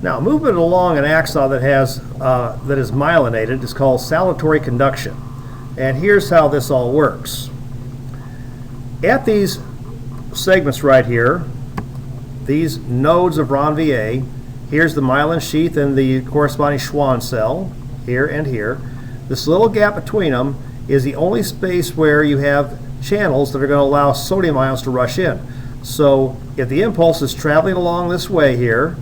Now, movement along an axon that is myelinated is called saltatory conduction. And here's how this all works. At these segments right here, these nodes of Ranvier, here's the myelin sheath and the corresponding Schwann cell, here and here. This little gap between them is the only space where you have channels that are going to allow sodium ions to rush in. So if the impulse is traveling along this way here,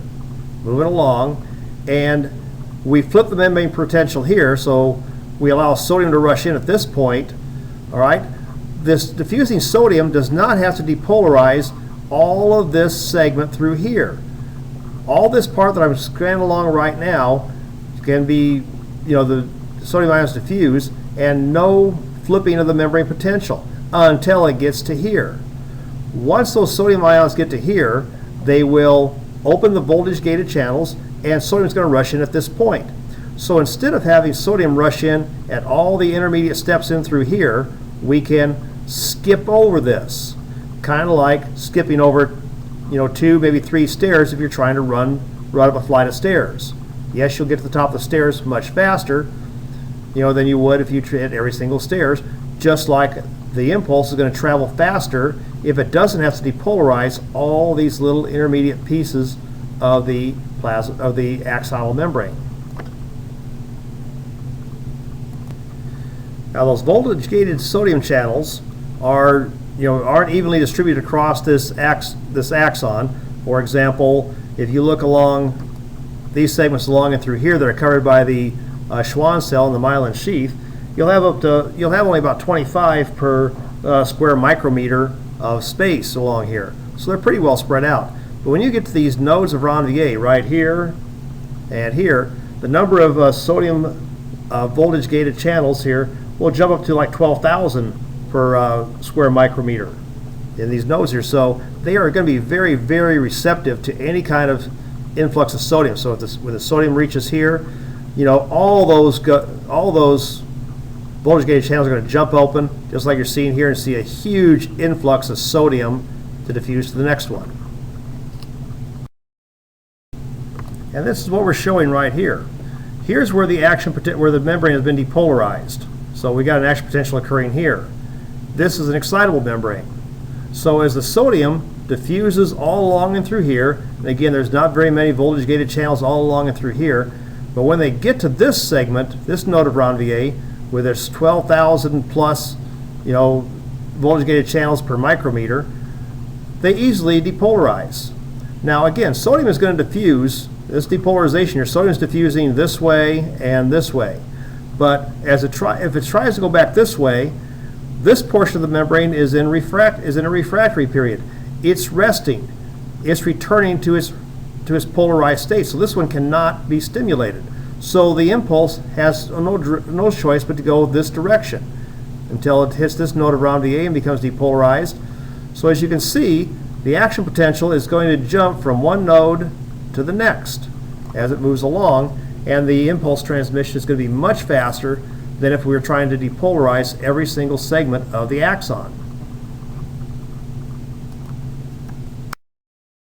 moving along, and we flip the membrane potential here, so we allow sodium to rush in at this point, all right, this diffusing sodium does not have to depolarize all of this segment through here. All this part that I'm scanning along right now can be, the sodium ions diffuse and no flipping of the membrane potential until it gets to here. Once those sodium ions get to here, they will open the voltage gated channels and sodium is going to rush in at this point. So instead of having sodium rush in at all the intermediate steps in through here, we can skip over this, kind of like skipping over 2, maybe 3 stairs if you're trying to run up a flight of stairs. Yes, you'll get to the top of the stairs much faster than you would if you hit every single stairs, just like the impulse is going to travel faster if it doesn't have to depolarize all these little intermediate pieces of the axonal membrane. Now, those voltage-gated sodium channels aren't evenly distributed across this axon. For example, if you look along these segments along and through here that are covered by the Schwann cell and the myelin sheath, you'll have only about 25 per square micrometer of space along here. So they're pretty well spread out. But when you get to these nodes of Ranvier right here and here, the number of sodium voltage-gated channels here will jump up to like 12,000 per square micrometer in these nodes here. So they are going to be very, very receptive to any kind of influx of sodium. So when the sodium reaches here, all those voltage-gated channels are going to jump open, just like you're seeing here, and see a huge influx of sodium to diffuse to the next one. And this is what we're showing right here. Here's where the membrane has been depolarized. So we got an action potential occurring here. This is an excitable membrane. So as the sodium diffuses all along and through here, and again, there's not very many voltage-gated channels all along and through here, but when they get to this segment, this node of Ranvier, where there's 12,000 plus, voltage-gated channels per micrometer, they easily depolarize. Now again, sodium is going to diffuse. This depolarization, your sodium is diffusing this way and this way. But if it tries to go back this way, this portion of the membrane is in a refractory period. It's resting. It's returning to its polarized state. So this one cannot be stimulated. So the impulse has no choice but to go this direction until it hits this node of Ranvier and becomes depolarized. So as you can see, the action potential is going to jump from one node to the next as it moves along, and the impulse transmission is going to be much faster than if we were trying to depolarize every single segment of the axon.